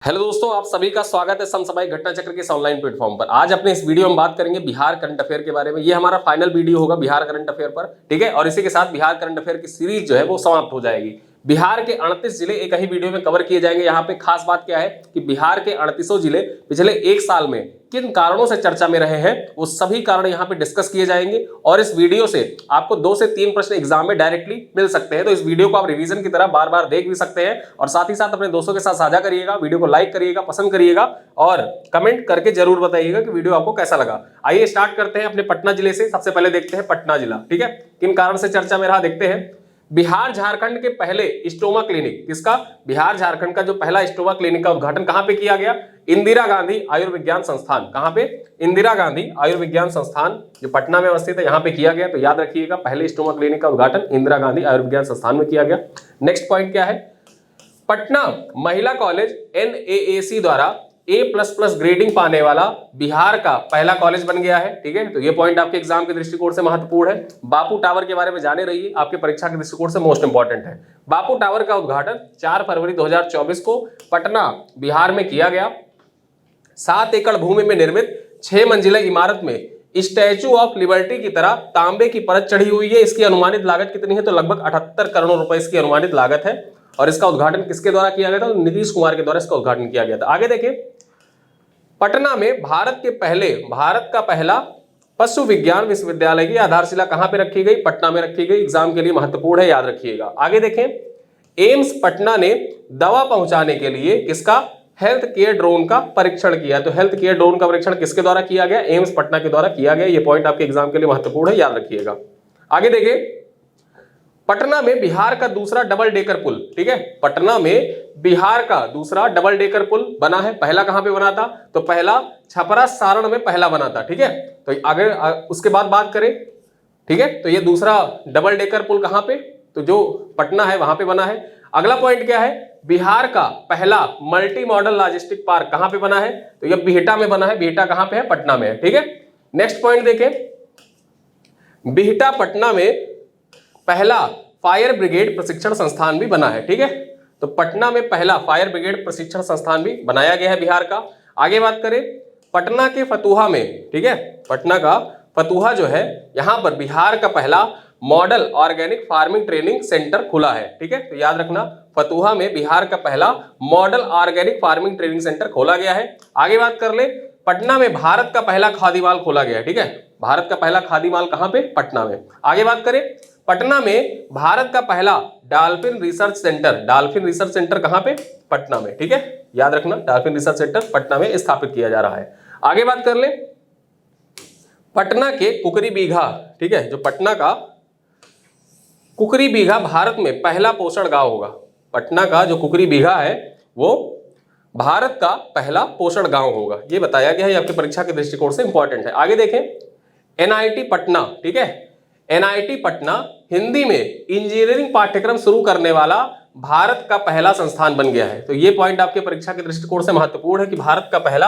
Hello दोस्तों, आप सभी का स्वागत है समसामयिक घटना चक्र के इस ऑनलाइन प्लेटफॉर्म पर। आज अपने इस वीडियो में बात करेंगे बिहार करंट अफेयर के बारे में। ये हमारा फाइनल वीडियो होगा बिहार करंट अफेयर पर, ठीक है। और इसी के साथ बिहार करंट अफेयर की सीरीज जो है वो समाप्त हो जाएगी। बिहार के 38 जिले एक ही वीडियो में कवर किए जाएंगे। यहाँ पे खास बात क्या है कि बिहार के 38 जिले पिछले एक साल में किन कारणों से चर्चा में रहे हैं, वो सभी कारण यहाँ पे डिस्कस किए जाएंगे। और इस वीडियो से आपको 2 से 3 प्रश्न एग्जाम में डायरेक्टली मिल सकते हैं। तो इस वीडियो को आप रिवीजन की तरह बार बार देख भी सकते हैं और साथ ही साथ अपने दोस्तों के साथ साझा करिएगा, वीडियो को लाइक करिएगा, पसंद करिएगा और कमेंट करके जरूर बताइएगा कि वीडियो आपको कैसा लगा। आइए स्टार्ट करते हैं अपने पटना जिले से। सबसे पहले देखते हैं पटना जिला, ठीक है, किन कारण से चर्चा में रहा देखते हैं। बिहार झारखंड के पहले स्टोमा क्लिनिक, किसका? बिहार झारखंड का जो पहला स्टोमा क्लिनिक का उद्घाटन कहां पे किया गया? इंदिरा गांधी आयुर्विज्ञान संस्थान। कहां पे? इंदिरा गांधी आयुर्विज्ञान संस्थान जो पटना में अवस्थित है, यहां पे किया गया। तो याद रखिएगा, पहले स्टोमा क्लिनिक का उद्घाटन इंदिरा गांधी आयुर्विज्ञान संस्थान में किया गया। नेक्स्ट पॉइंट क्या है? पटना महिला कॉलेज NAAC द्वारा A++ ग्रेडिंग पाने वाला बिहार का पहला कॉलेज बन गया है, ठीक है। तो ये पॉइंट आपके एग्जाम के दृष्टिकोण से महत्वपूर्ण है। बापू टावर के बारे में जाने रहिए, आपके परीक्षा के दृष्टिकोण से मोस्ट इंपॉर्टेंट है। बापू टावर का उद्घाटन 4 फरवरी 2024 को पटना बिहार में किया गया। 7 एकड़ भूमि में निर्मित 6 मंजिला इमारत में स्टैचू ऑफ लिबर्टी की तरह तांबे की परत चढ़ी हुई है। इसकी अनुमानित लागत कितनी है? तो लगभग 78 करोड़ रुपए इसकी अनुमानित लागत है। और इसका उद्घाटन किसके द्वारा किया गया था? तो नीतीश कुमार के द्वारा इसका उद्घाटन किया गया था। आगे देखें, पटना में भारत का पहला पशु विज्ञान विश्वविद्यालय की आधारशिला कहां पे रखी गई? पटना में रखी गई। एग्जाम के लिए महत्वपूर्ण है, याद रखिएगा। आगे देखें, एम्स पटना ने दवा पहुंचाने के लिए किसका? हेल्थ केयर ड्रोन का परीक्षण किया। तो हेल्थ केयर ड्रोन का परीक्षण किसके द्वारा किया गया? एम्स पटना के द्वारा किया गया। यह पॉइंट आपके एग्जाम के लिए महत्वपूर्ण है, याद रखिएगा। आगे देखें, पटना में बिहार का दूसरा डबल डेकर पुल, ठीक है, पटना में बिहार का दूसरा डबल डेकर पुल बना है। पहला कहां पे बना था? तो पहला छपरा सारण में पहला बना था, ठीक है। तो अगर उसके बाद बात करें, ठीक है, तो ये दूसरा डबल डेकर पुल कहां पे? तो जो पटना है वहां पे बना है। अगला पॉइंट क्या है? बिहार का पहला मल्टी मॉडल लॉजिस्टिक पार्क कहां पे बना है? तो ये बिहटा में बना है। बिहटा कहां पे है? पटना में है, ठीक है। नेक्स्ट पॉइंट देखें, बिहटा पटना में पहला फायर ब्रिगेड प्रशिक्षण संस्थान भी बना है, ठीक है। तो पटना में पहला फायर ब्रिगेड प्रशिक्षण संस्थान भी बनाया गया है बिहार का। आगे बात करें, पटना के फतुहा में, ठीक है, पटना का फतुहा जो है, यहां पर बिहार का पहला model organic farming training centre खुला है, ठीक है। तो याद रखना, फतुहा में बिहार का पहला model organic farming training centre खोला गया है। आगे बात कर ले, पटना में भारत का पहला खादी मॉल खोला गया है, ठीक है। भारत का पहला खादी मॉल कहां पे? पटना में। आगे बात करें, पटना में भारत का पहला डॉल्फिन रिसर्च सेंटर कहां पे? पटना में, ठीक है। याद रखना, डॉल्फिन रिसर्च सेंटर पटना में स्थापित किया जा रहा है। आगे बात कर ले, पटना के कुकरी बीघा, ठीक है, जो पटना का कुकरी बीघा भारत में पहला पोषण गांव होगा। पटना का जो कुकरी बीघा है वो भारत का पहला पोषण गांव होगा, ये बताया गया है। आपके परीक्षा के दृष्टिकोण से इंपॉर्टेंट है। आगे देखें, NIT पटना, ठीक है, NIT पटना हिंदी में इंजीनियरिंग पाठ्यक्रम शुरू करने वाला भारत का पहला संस्थान बन गया है। तो ये पॉइंट आपके परीक्षा के दृष्टिकोण से महत्वपूर्ण है कि भारत का पहला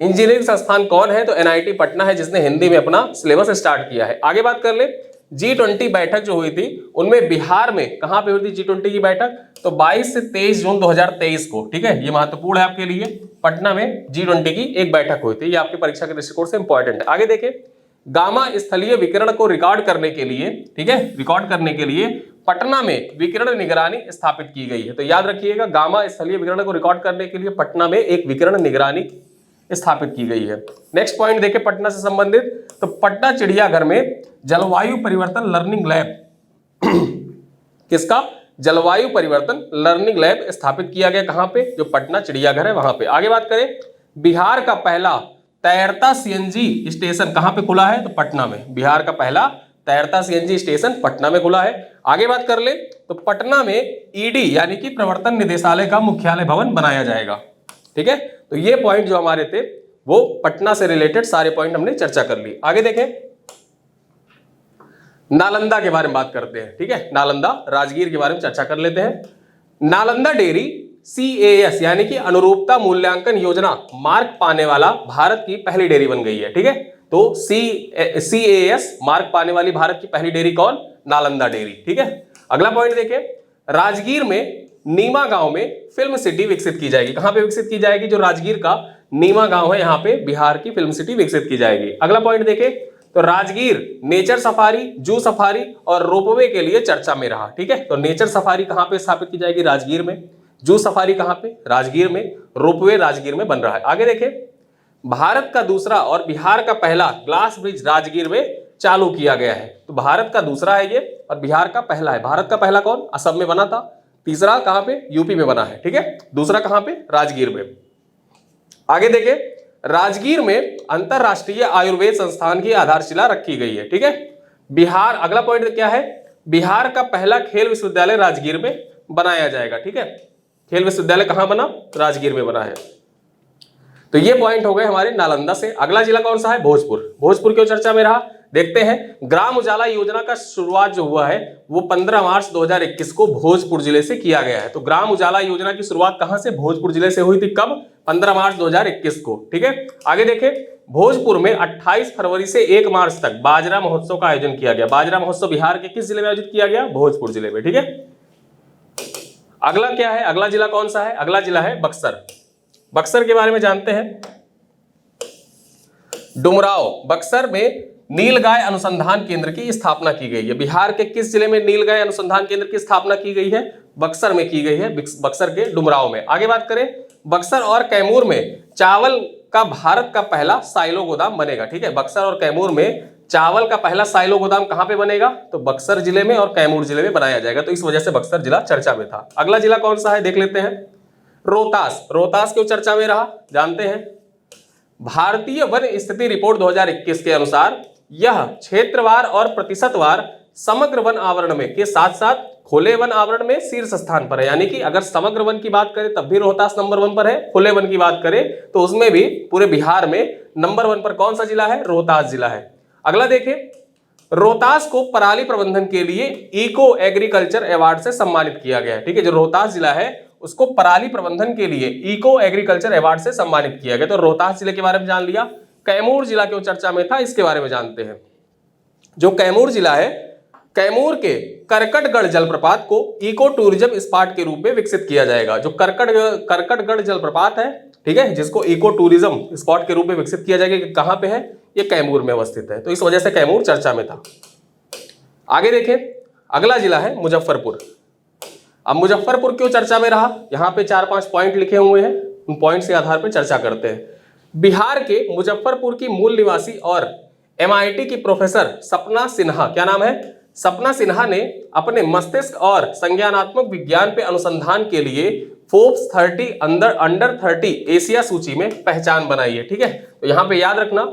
इंजीनियरिंग संस्थान कौन है? तो NIT पटना है, जिसने हिंदी में अपना सिलेबस स्टार्ट किया है। आगे बात कर ले, G20 बैठक जो हुई थी, उनमें बिहार में कहां पे हुई थी G20 की बैठक? तो 22 से 23 जून 2023 को, ठीक है। ये महत्वपूर्ण है आपके लिए। पटना में G20 की एक बैठक हुई थी, ये आपके परीक्षा के दृष्टिकोण से इंपॉर्टेंट है। आगे देखें, गामा स्थलीय विकिरण को रिकॉर्ड करने के लिए, ठीक है, रिकॉर्ड करने के लिए पटना में विकिरण निगरानी स्थापित की गई है। तो याद रखिएगा, गामा स्थलीय विकिरण को रिकॉर्ड करने के लिए पटना में एक विकिरण निगरानी स्थापित की गई है। नेक्स्ट पॉइंट देखें पटना से संबंधित, तो पटना चिड़ियाघर में जलवायु परिवर्तन लर्निंग लैब किसका? जलवायु परिवर्तन लर्निंग लैब स्थापित किया गया। कहां पे? जो पटना चिड़ियाघर है वहां पे। आगे बात करें, बिहार का पहला तैरता CNG स्टेशन कहां पे खुला है? तो पटना में। बिहार का पहला तैरता CNG स्टेशन पटना में खुला है। आगे बात कर ले, तो पटना में ED यानी कि प्रवर्तन निदेशालय का मुख्यालय भवन बनाया जाएगा, ठीक है। तो ये पॉइंट जो हमारे थे वो पटना से रिलेटेड सारे पॉइंट हमने चर्चा कर ली। आगे देखें, नालंदा के बारे में बात करते हैं, ठीक है। नालंदा राजगीर के बारे में चर्चा कर लेते हैं। नालंदा डेयरी CAS यानी कि अनुरूपता मूल्यांकन योजना मार्क पाने वाला भारत की पहली डेयरी बन गई है, ठीक है। तो CAS मार्क पाने वाली भारत की पहली डेयरी कौन? नालंदा डेयरी, ठीक है। अगला पॉइंट देखें, राजगीर में नीमा गांव में फिल्म सिटी विकसित की जाएगी। कहां पे विकसित की जाएगी? जो राजगीर का नीमा गांव है, यहां पे बिहार की फिल्म सिटी विकसित की जाएगी। अगला पॉइंट देखें तो Rajgir nature safari, zoo safari और रोपवे के लिए चर्चा में रहा। ठीक है, तो नेचर सफारी कहां पे स्थापित की जाएगी? राजगीर में। जू सफारी कहां पे? राजगीर में। रोपवे राजगीर में बन रहा है। आगे देखें, भारत का दूसरा और बिहार का पहला ग्लास ब्रिज राजगीर में चालू किया गया है। तो भारत का दूसरा है ये और बिहार का पहला है। भारत का पहला कौन? असम में बना था। तीसरा कहां पे? यूपी में बना है। ठीक है, दूसरा कहां पे? राजगीर में। आगे देखें, राजगीर में अंतरराष्ट्रीय आयुर्वेद संस्थान की आधारशिला रखी गई है। ठीक है, बिहार, अगला पॉइंट क्या है? बिहार का पहला खेल विश्वविद्यालय राजगीर में बनाया जाएगा। ठीक है, खेल विश्वविद्यालय कहां बना? राजगीर में बना है। तो ये पॉइंट हो गए हमारे नालंदा से। अगला जिला कौन सा है? भोजपुर। भोजपुर क्यों चर्चा में रहा? देखते हैं। ग्राम उजाला योजना का शुरुआत जो हुआ है वो 15 मार्च 2021 को भोजपुर जिले से किया गया है। तो ग्राम उजाला योजना की शुरुआत कहां से? भोजपुर जिले से हुई थी। कब? 15 मार्च 2021 को। ठीक है, आगे देखें, भोजपुर में 28 फरवरी से 1 मार्च तक बाजरा महोत्सव का आयोजन किया गया। बाजरा महोत्सव बिहार के किस जिले में आयोजित किया गया? भोजपुर जिले में। ठीक है, अगला क्या है? अगला जिला कौन सा है? अगला जिला है बक्सर। बक्सर के बारे में जानते हैं। डुमराव, बक्सर में नीलगाय अनुसंधान केंद्र की स्थापना की गई है। बिहार के किस जिले में नीलगाय अनुसंधान केंद्र की स्थापना की गई है? बक्सर में की गई है, बक्सर के डुमराव में। आगे बात करें, बक्सर और कैमूर में चावल का भारत का पहला साइलो गोदाम बनेगा। ठीक है, बक्सर और कैमूर में चावल का पहला साइलो गोदाम कहां पे बनेगा? तो बक्सर जिले में और कैमूर जिले में बनाया जाएगा। तो इस वजह से बक्सर जिला चर्चा में था। अगला जिला कौन सा है? देख लेते हैं। रोहतास। रोहतास क्यों चर्चा में रहा? जानते हैं। भारतीय वन स्थिति रिपोर्ट 2021 के अनुसार यह क्षेत्रवार और प्रतिशतवार समग्र वन आवरण में के साथ साथ खुले वन आवरण में शीर्ष स्थान पर है। यानी कि अगर समग्र वन की बात करें तब भी रोहतास नंबर 1 पर है, खुले वन की बात करें तो उसमें भी पूरे बिहार में नंबर 1 पर कौन सा जिला है? रोहतास जिला है। अगला देखें, रोहतास को पराली प्रबंधन के लिए इको एग्रीकल्चर अवार्ड से सम्मानित किया गया है। ठीक है, जो रोहतास जिला है उसको पराली प्रबंधन के लिए इको एग्रीकल्चर अवार्ड से सम्मानित किया गया। तो रोहतास जिले के बारे में जान लिया। कैमूर जिला क्यों चर्चा में था? इसके बारे में जानते हैं। जो कैमूर जिला है, कैमूर के करकटगढ़ जलप्रपात को इको टूरिज्म स्पॉट के रूप में विकसित किया जाएगा। जो करकटगढ़ जलप्रपात है, ठीक है, जिसको इको टूरिज्म स्पॉट के रूप में विकसित किया जाएगा, कहां पे है? ये कैमूर में अवस्थित है। तो इस वजह से कैमूर चर्चा में था। आगे देखें, अगला जिला है मुजफ्फरपुर। अब मुजफ्फरपुर क्यों चर्चा में रहा? यहां पे 4-5 पॉइंट लिखे हुए हैं, उन पॉइंट के आधार पर चर्चा करते हैं। बिहार के मुजफ्फरपुर की मूल निवासी और MIT की प्रोफेसर सपना सिन्हा, क्या नाम है? सपना सिन्हा ने अपने मस्तिष्क और संज्ञानात्मक विज्ञान पे अनुसंधान के लिए फोर्ब्स 30 अंडर 30 एशिया सूची में पहचान बनाई है। ठीक है, तो यहां पे याद रखना,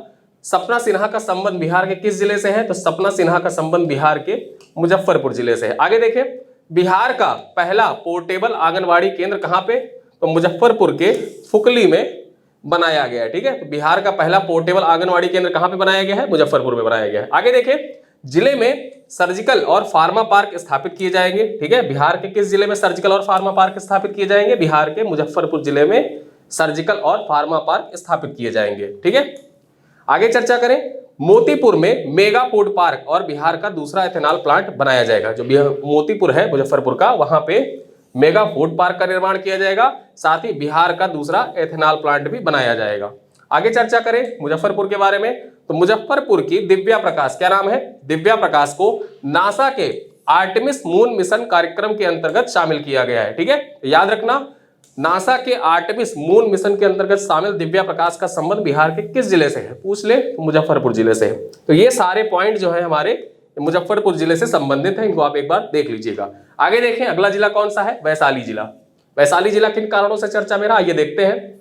सपना सिन्हा का संबंध बिहार के किस जिले से है? तो सपना सिन्हा का संबंध बिहार के मुजफ्फरपुर जिले से है। आगे देखें, बिहार का पहला पोर्टेबल आंगनवाड़ी केंद्र कहां पे? तो मुजफ्फरपुर के फुकली में बनाया गया है। ठीक है, तो बिहार का पहला पोर्टेबल आंगनवाड़ी केंद्र कहां पे बनाया गया है? मुजफ्फरपुर में बनाया गया है। आगे देखें, जिले में सर्जिकल और फार्मा पार्क स्थापित किए जाएंगे। ठीक है, बिहार के किस जिले में सर्जिकल और फार्मा पार्क स्थापित किए जाएंगे? बिहार के मुजफ्फरपुर जिले में सर्जिकल और फार्मा पार्क स्थापित किए जाएंगे। ठीक है, आगे चर्चा करें, मोतीपुर में मेगा फूड पार्क और बिहार का दूसरा एथेनॉल प्लांट बनाया जाएगा। जो मोतीपुर है मुजफ्फरपुर का, वहां पे मेगा फूड पार्क का निर्माण किया जाएगा, साथ ही बिहार का दूसरा एथेनॉल प्लांट भी बनाया जाएगा। आगे चर्चा करें मुजफ्फरपुर के बारे में, तो मुजफ्फरपुर की दिव्या प्रकाश, क्या नाम है? दिव्या प्रकाश को नासा के आर्टेमिस मून मिशन कार्यक्रम के अंतर्गत शामिल किया गया है। ठीक है, याद रखना, नासा के आर्टेमिस मून मिशन के अंतर्गत शामिल दिव्या प्रकाश का संबंध बिहार के किस जिले से है? पूछ ले तो मुजफ्फरपुर जिले से है। तो ये सारे पॉइंट जो है हमारे मुजफ्फरपुर जिले से संबंधित है, इनको आप एक बार देख लीजिएगा। आगे देखें, अगला जिला कौन सा है? वैशाली जिला। वैशाली जिला किन कारणों से चर्चा में रहा, ये देखते हैं।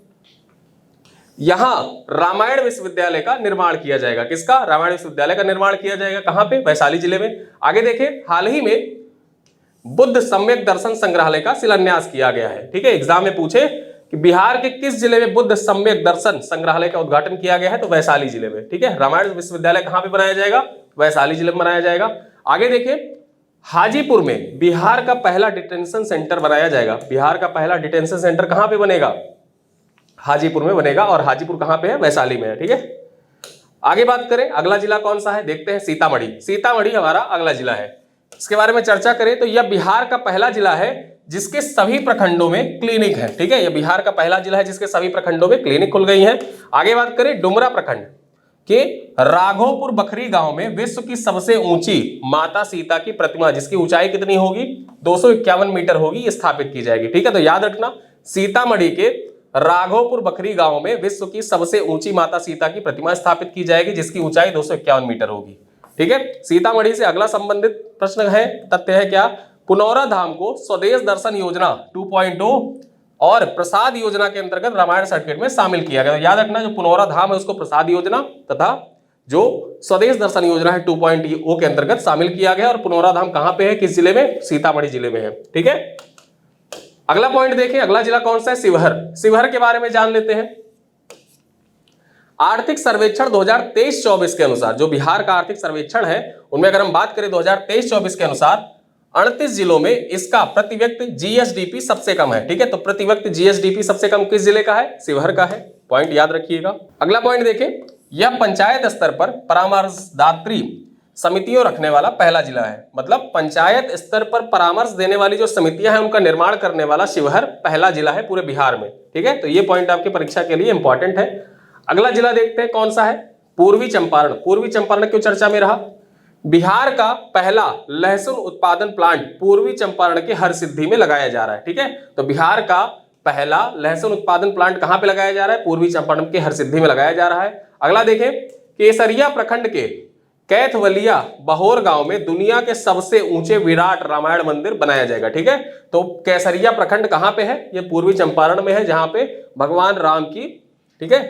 यहां रामायण विश्वविद्यालय का निर्माण किया जाएगा। किसका? रामायण विश्वविद्यालय का निर्माण किया जाएगा। कहां पे? वैशाली जिले में। आगे देखें, हाल ही में बुद्ध सम्यक दर्शन संग्रहालय का शिलान्यास किया गया है। ठीक है, एग्जाम में पूछे कि बिहार के किस जिले में बुद्ध सम्यक दर्शन संग्रहालय का उद्घाटन किया गया है? तो वैशाली जिले में। ठीक है, रामायण विश्वविद्यालय कहां पे बनाया जाएगा? वैशाली जिले में बनाया जाएगा। आगे देखें, हाजीपुर में बिहार का पहला डिटेंशन सेंटर बनाया जाएगा। बिहार का पहला डिटेंशन सेंटर कहां पे बनेगा? हाजीपुर में बनेगा, और हाजीपुर कहां पे है? वैशाली में है। ठीक है, आगे बात करें, अगला जिला कौन सा है? देखते हैं, सीतामढ़ी। सीतामढ़ी हमारा अगला जिला है। इसके बारे में चर्चा करें तो यह बिहार का पहला जिला है जिसके सभी प्रखंडों में क्लिनिक है। ठीक है, ये बिहार का पहला जिला है जिसके सभी प्रखंडों में क्लिनिक खुल गई है। आगे बात करें डुमरा प्रखंड के राघोपुर बखरी गांव में विश्व की सबसे ऊंची माता सीता की प्रतिमा, जिसकी ऊंचाई कितनी होगी, 251 मीटर होगी, स्थापित की जाएगी। ठीक है, तो याद रखना, सीतामढ़ी के राघोपुर बखरी गांव में विश्व की सबसे ऊंची माता सीता की प्रतिमा स्थापित की जाएगी, जिसकी ऊंचाई 251 मीटर होगी। ठीक है, सीतामढ़ी से अगला संबंधित प्रश्न है, तथ्य है क्या, पुनौरा धाम को स्वदेश दर्शन योजना 2.0 और प्रसाद योजना के अंतर्गत रामायण सर्टिफिकेट में शामिल किया गया। याद रखना, जो पुनौरा धाम है उसको प्रसाद योजना तथा जो स्वदेश दर्शन योजना है 2.0 के अंतर्गत शामिल किया गया। और पुनौरा धाम कहां पे है, किस जिले में, सीतामढ़ी जिले में है। ठीक है, अगला पॉइंट देखें, अगला जिला कौन सा है, शिवहर। शिवहर के बारे में जान लेते हैं। आर्थिक सर्वेक्षण 2023-24 के अनुसार, जो बिहार का आर्थिक सर्वेक्षण है उनमें अगर हम बात करें 2023-24 के अनुसार 38 जिलों में इसका प्रति व्यक्ति जीएसडीपी सबसे कम है। ठीक है, तो प्रति व्यक्ति जीएसडीपी सबसे कम किस जिले का है, शिवहर का है। पॉइंट याद रखिएगा। अगला पॉइंट देखें, यह पंचायत स्तर पर परामर्शदात्री समितियों रखने वाला पहला जिला है। मतलब पंचायत स्तर पर परामर्श देने वाली जो समितियां हैं उनका निर्माण करने वाला शिवहर पहला जिला है पूरे बिहार में। ठीक है, तो ये पॉइंट आपकी परीक्षा के लिए इंपॉर्टेंट है। अगला जिला देखते हैं कौन सा है, पूर्वी चंपारण। पूर्वी चंपारण क्यों चर्चा में रहा, बिहार का पहला लहसुन उत्पादन प्लांट पूर्वी चंपारण के हरसिद्धि में लगाया जा रहा है। ठीक है, तो बिहार का पहला लहसुन उत्पादन प्लांट कहां पे लगाया जा रहा है, पूर्वी चंपारण के हरसिद्धि में लगाया जा रहा है। अगला देखें, केसरिया प्रखंड के कैथवलिया बहोर गांव में दुनिया के सबसे ऊंचे विराट रामायण मंदिर बनाया जाएगा। ठीक है, तो केसरिया प्रखंड कहां पे है, ये पूर्वी चंपारण में है, जहां पे भगवान राम की, ठीक है,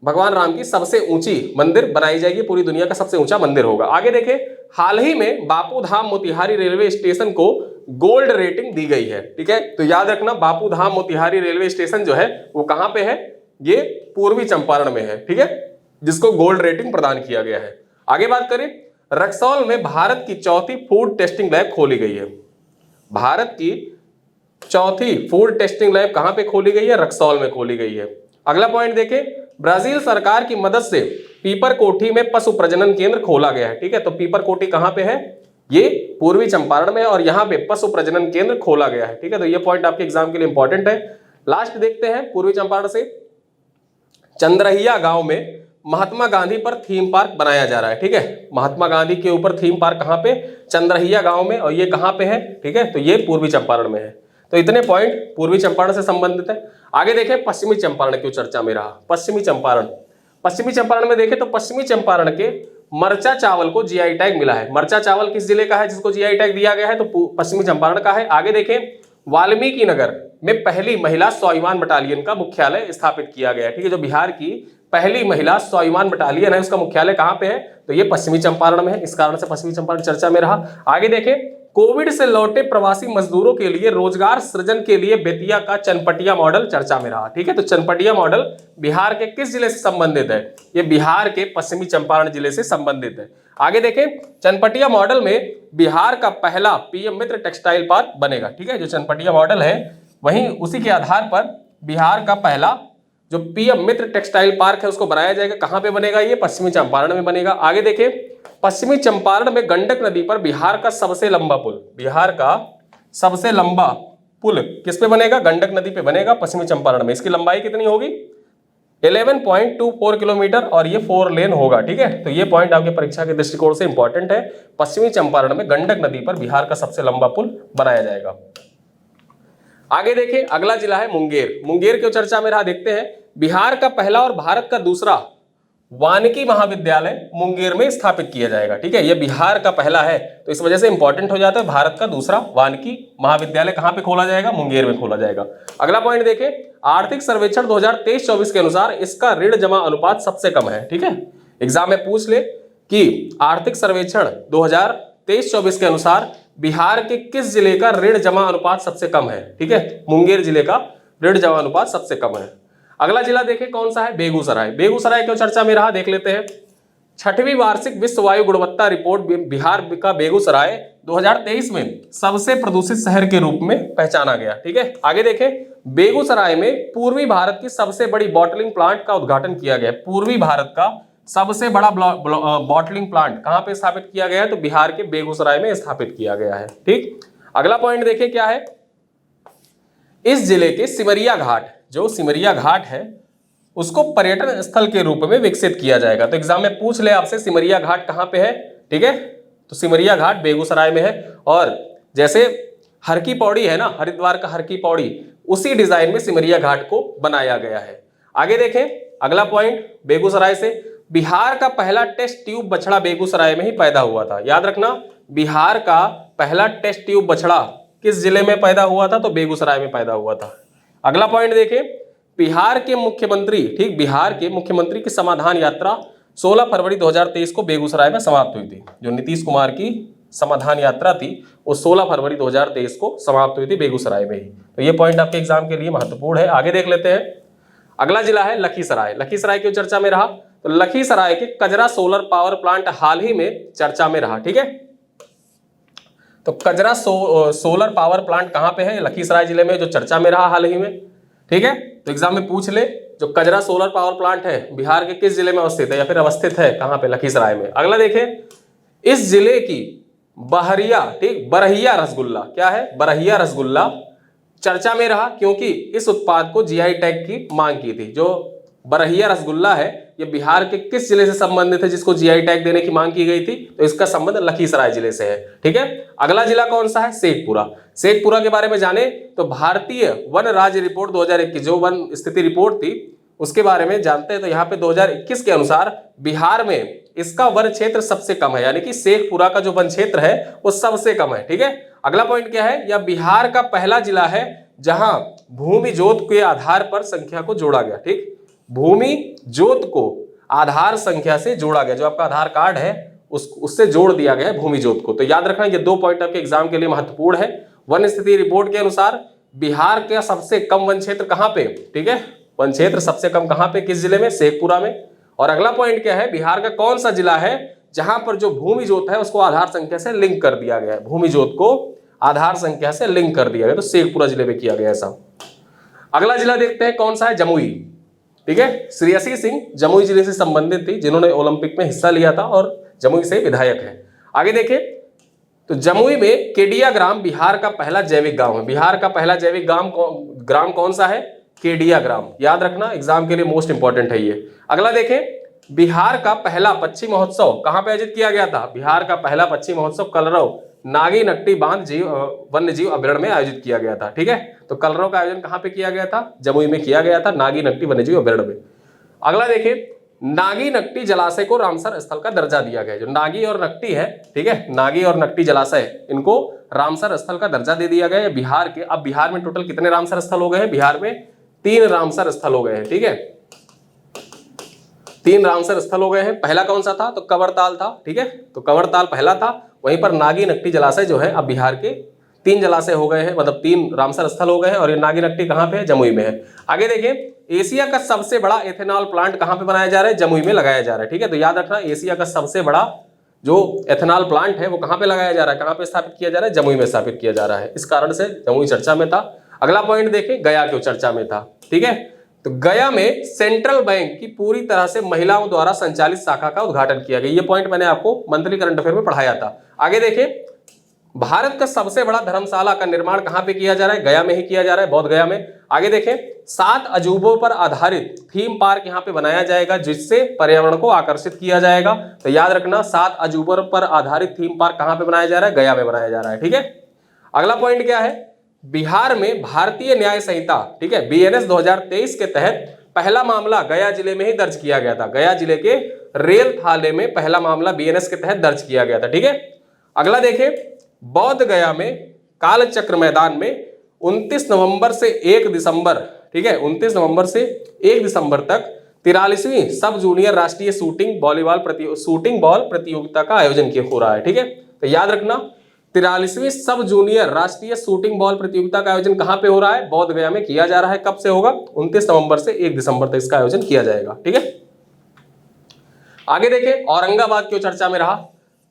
भगवान राम की सबसे ऊंची मंदिर बनाई जाएगी, पूरी दुनिया का सबसे ऊंचा मंदिर होगा। आगे देखें, हाल ही में बापू धाम मोतिहारी रेलवे स्टेशन को गोल्ड रेटिंग दी गई है। ठीक है, तो याद रखना, बापू धाम मोतिहारी रेलवे स्टेशन जो है वो कहां पे है, ये पूर्वी चंपारण में है। ठीक है, जिसको गोल्ड रेटिंग प्रदान किया गया है। आगे बात करें, रक्सौल में भारत की चौथी फूड टेस्टिंग लैब खोली गई है। भारत की चौथी फूड टेस्टिंग लैब कहां पे खोली गई है, रक्सौल में खोली गई है। अगला पॉइंट देखें, ब्राजील सरकार की मदद से पीपरकोठी में पशु प्रजनन केंद्र खोला गया है। ठीक है, तो पीपरकोठी कहां पे है, ये पूर्वी चंपारण में, और यहां पे पशु प्रजनन केंद्र खोला गया है। ठीक है, तो ये पॉइंट आपके एग्जाम के लिए इंपॉर्टेंट है। लास्ट देखते हैं, पूर्वी चंपारण से चंद्रहिया गांव में महात्मा गांधी पर थीम पार्क बनाया जा रहा है। ठीक है, महात्मा गांधी के ऊपर थीम पार्क कहां पे, चंद्रहिया गांव में, और ये कहां पे है, ठीक है, तो ये पूर्वी चंपारण में है। तो इतने पॉइंट पूर्वी चंपारण से संबंधित है। आगे देखें, पश्चिमी चंपारण क्यों चर्चा में रहा, पश्चिमी चंपारण। पश्चिमी चंपारण में देखें तो पश्चिमी चंपारण के मरचा चावल को जीआई टैग मिला है। मरचा चावल किस जिले का है जिसको जीआई टैग दिया गया है, तो पश्चिमी चंपारण का है। आगे देखें, वाल्मीकि नगर में पहली महिला स्वाभिमान बटालियन का मुख्यालय स्थापित किया गया है। ठीक है, जो बिहार की पहली महिला स्वाभिमान बटालियन है उसका मुख्यालय कहां पे है, तो ये पश्चिमी चंपारण में है। इस कारण से पश्चिमी चंपारण चर्चा में रहा। आगे देखें, कोविड से लौटे प्रवासी मजदूरों के लिए रोजगार सृजन के लिए बेतिया का चनपटिया मॉडल चर्चा में रहा। ठीक है, तो चनपटिया मॉडल बिहार के किस जिले से संबंधित है, ये बिहार के पश्चिमी चंपारण जिले से संबंधित है। आगे देखें, चनपटिया मॉडल में बिहार का पहला पीएम मित्र टेक्सटाइल पार्क बनेगा। ठीक है, जो चनपटिया मॉडल है वहीं उसी के आधार पर बिहार का पहला जो पीएम मित्र टेक्सटाइल पार्क है उसको बनाया जाएगा। कहां पे बनेगा, ये पश्चिमी चंपारण में बनेगा। आगे देखें, पश्चिमी चंपारण में गंडक नदी पर बिहार का सबसे लंबा पुल, बिहार का सबसे लंबा पुल किस पे बनेगा, गंडक नदी पे बनेगा पश्चिमी चंपारण में। इसकी लंबाई कितनी होगी, 11.24 किलोमीटर, और ये 4 लेन होगा। ठीक है, तो ये पॉइंट आपके परीक्षा के दृष्टिकोण से इंपॉर्टेंट है। पश्चिमी चंपारण में गंडक नदी पर बिहार का सबसे लंबा पुल बनाया जाएगा। आगे देखें, अगला जिला है मुंगेर। मुंगेर क्यों चर्चा में रहा, देखते हैं। बिहार का पहला और भारत का दूसरा वानिकी महाविद्यालय मुंगेर में स्थापित किया जाएगा। ठीक है, यह बिहार का पहला है तो इस वजह से इंपॉर्टेंट हो जाता है। भारत का दूसरा वानिकी महाविद्यालय कहां पे खोला जाएगा, मुंगेर में खोला जाएगा। अगला पॉइंट देखें, आर्थिक सर्वेक्षण 2023-24 के अनुसार इसका ऋण जमा अनुपात सबसे कम है। ठीक है, एग्जाम में पूछ ले कि आर्थिक सर्वेक्षण 2023-24 के अनुसार बिहार के किस जिले का ऋण जमा अनुपात सबसे कम है। ठीक है, मुंगेर जिले का ऋण जमा अनुपात सबसे कम है। अगला जिला देखें कौन सा है, बेगूसराय। बेगूसराय क्यों चर्चा में रहा, देख लेते हैं। 6वीं वार्षिक विश्व वायु गुणवत्ता रिपोर्ट बिहार का बेगूसराय 2023 में सबसे प्रदूषित शहर के रूप में पहचाना गया। ठीक है, आगे देखें, बेगूसराय में पूर्वी भारत की सबसे बड़ी बॉटलिंग प्लांट का उद्घाटन किया गया। पूर्वी भारत का सबसे बड़ा बॉटलिंग प्लांट कहां पे स्थापित किया गया है, तो बिहार के बेगूसराय में स्थापित किया गया है। ठीक, अगला पॉइंट देखिए क्या है, इस जिले के सिमरिया घाट, जो सिमरिया घाट है उसको पर्यटन स्थल के रूप में विकसित किया जाएगा। तो एग्जाम में पूछ ले आपसे सिमरिया घाट कहाँ पे है, ठीक है, तो सिमरिया घाट बेगूसराय में है। और जैसे हर की पौड़ी है ना, हरिद्वार का हर की पौड़ी, उसी डिजाइन में सिमरिया घाट को बनाया गया है। आगे देखें अगला पॉइंट बेगूसराय से, बिहार का पहला टेस्ट ट्यूब बछड़ा बेगूसराय में ही पैदा हुआ था। याद रखना, बिहार का पहला टेस्ट ट्यूब बछड़ा किस जिले में पैदा हुआ था, तो बेगूसराय में पैदा हुआ था। अगला पॉइंट देखें, बिहार के मुख्यमंत्री, ठीक, बिहार के मुख्यमंत्री की समाधान यात्रा 16 फरवरी 2023 को बेगूसराय में समाप्त हुई थी। जो नीतीश कुमार की समाधान यात्रा थी वो 16 फरवरी 2023 को समाप्त हुई थी बेगूसराय में ही। तो ये पॉइंट आपके एग्जाम के लिए महत्वपूर्ण है। आगे देख लेते हैं, अगला जिला है लखीसराय। लखीसराय क्यों चर्चा में रहा, तो लखीसराय के कजरा सोलर पावर प्लांट हाल ही में चर्चा में रहा, ठीक है। तो कजरा सोलर पावर प्लांट कहां पे है, लखीसराय जिले में, जो चर्चा में रहा हाल ही में, ठीक है। तो एग्जाम में पूछ ले, जो कजरा सोलर पावर प्लांट है बिहार के किस जिले में अवस्थित है, या फिर अवस्थित है कहां पे, लखीसराय में। अगला देखें, इस जिले की बहरिया, ठीक, बरहिया रसगुल्ला, क्या है, बरहिया रसगुल्ला चर्चा में रहा क्योंकि इस उत्पाद को जीआई टैग की मांग की थी। जो बरहिया रसगुल्ला है ये बिहार के किस जिले से संबंधित है जिसको जीआई टैग देने की मांग की गई थी, तो इसका संबंध लखीसराय जिले से है, ठीक है। अगला जिला कौन सा है, शेखपुरा। शेखपुरा के बारे में जाने तो भारतीय वन राज्य रिपोर्ट 2021, जो वन स्थिति रिपोर्ट थी उसके बारे में जानते हैं। तो यहाँ पे 2021 के अनुसार बिहार में इसका वन क्षेत्र सबसे कम है, यानी कि शेखपुरा का जो वन क्षेत्र है वो सबसे कम है, ठीक है। अगला पॉइंट क्या है, यह बिहार का पहला जिला है जहां भूमि जोत के आधार पर संख्या को जोड़ा गया, ठीक, भूमि जोत को आधार संख्या से जोड़ा गया, जो आपका आधार कार्ड है उससे जोड़ दिया गया है भूमि जोत को। तो याद रखना ये 2 पॉइंट आपके एग्जाम के लिए महत्वपूर्ण है। वन स्थिति रिपोर्ट के अनुसार बिहार का सबसे कम वन क्षेत्र कहां पे, ठीक है, वन क्षेत्र सबसे कम कहां पे, किस जिले में, शेखपुरा में। और अगला पॉइंट क्या है, बिहार का कौन सा जिला है जहां पर जो भूमि जोत है उसको आधार संख्या से लिंक कर दिया गया है, भूमि जोत को आधार संख्या से लिंक कर दिया गया, तो शेखपुरा जिले में किया गया ऐसा। अगला जिला देखते हैं कौन सा है, जमुई, ठीक है। श्रेयसी सिंह जमुई जिले से संबंधित थी जिन्होंने ओलंपिक में हिस्सा लिया था और जमुई से विधायक है। आगे देखें तो जमुई में केडिया ग्राम बिहार का पहला जैविक गांव है। बिहार का पहला जैविक ग्राम कौन सा है, केडिया ग्राम। याद रखना एग्जाम के लिए मोस्ट इंपॉर्टेंट है ये। अगला देखें, बिहार का पहला पक्षी महोत्सव कहां पे आयोजित किया गया था, बिहार का पहला पक्षी महोत्सव कलरव नागी नकटी बांध वन्य जीव अभ्यारण्य में आयोजित किया गया था, ठीक है। तो कलरव का आयोजन कहां पे किया गया था, जमुई में किया गया था, नागी नकटी वन्य जीव अभ्यारण्य में। अगला देखिए, नागी नकटी जलाशय को रामसर स्थल का दर्जा दिया गया है। जो नागी और नकटी है, ठीक है, नागी और नकटी जलाशय, इनको रामसर स्थल का दर्जा दे दिया गया है बिहार के। अब बिहार में टोटल कितने रामसर स्थल हो गए हैं, बिहार में 3 रामसर स्थल हो गए हैं, ठीक है, 3 रामसर स्थल हो गए हैं। पहला कौन सा था, तो कवरताल था, ठीक है, तो कवरताल पहला था। वहीं पर नागी नकटी जलाशय जो है अब बिहार के 3 जलाशय हो गए हैं, मतलब 3 रामसर स्थल हो गए हैं। और ये नागी नकटी कहां पे है, जमुई में है। आगे देखिए, एशिया का सबसे बड़ा एथेनॉल प्लांट कहां पे बनाया जा रहा है, जमुई में लगाया जा रहा है, ठीक है। तो याद रखना एशिया का सबसे बड़ा जो एथेनॉल प्लांट है वो कहां पे लगाया जा रहा है, कहां पे स्थापित किया जा रहा है, जमुई में स्थापित किया जा रहा है। इस कारण से जमुई चर्चा में था। अगला पॉइंट देखें, गया क्यों चर्चा में था, ठीक है। तो गया में सेंट्रल बैंक की पूरी तरह से महिलाओं द्वारा संचालित शाखा का उद्घाटन किया गया। ये पॉइंट मैंने आपको मंथली करंट अफेयर में पढ़ाया था। आगे देखें, भारत का सबसे बड़ा धर्मशाला का निर्माण कहां पे किया जा रहा है, गया में ही किया जा रहा है, बोध गया में। आगे देखें, 7 अजूबों पर आधारित थीम पार्क यहां पे बनाया जाएगा जिससे पर्यावरण को आकर्षित किया जाएगा। तो याद रखना 7 अजूबों पर आधारित थीम पार्क कहां पे बनाया जा रहा है, गया में बनाया जा रहा है, ठीक है। अगला पॉइंट क्या है, बिहार में भारतीय न्याय संहिता, ठीक है, बीएनएस 2023 के तहत पहला मामला गया जिले में ही दर्ज किया गया था। गया जिले के रेल थाने में पहला मामला बीएनएस के तहत दर्ज किया गया था, ठीक है। अगला देखें, बोध गया में कालचक्र मैदान में 29 नवंबर से 1 दिसंबर, ठीक है, 29 नवंबर से 1 दिसंबर तक 43वीं सब जूनियर राष्ट्रीय शूटिंग बॉल प्रतियोगिता का आयोजन हो रहा है, ठीक है। तो याद रखना 43वीं सब जूनियर राष्ट्रीय शूटिंग बॉल प्रतियोगिता का आयोजन कहां पे हो रहा है, बोध गया में किया जा रहा है। कब से होगा, 29 नवंबर से 1 दिसंबर तक इसका आयोजन किया जाएगा, ठीक है। आगे देखें, औरंगाबाद क्यों चर्चा में रहा,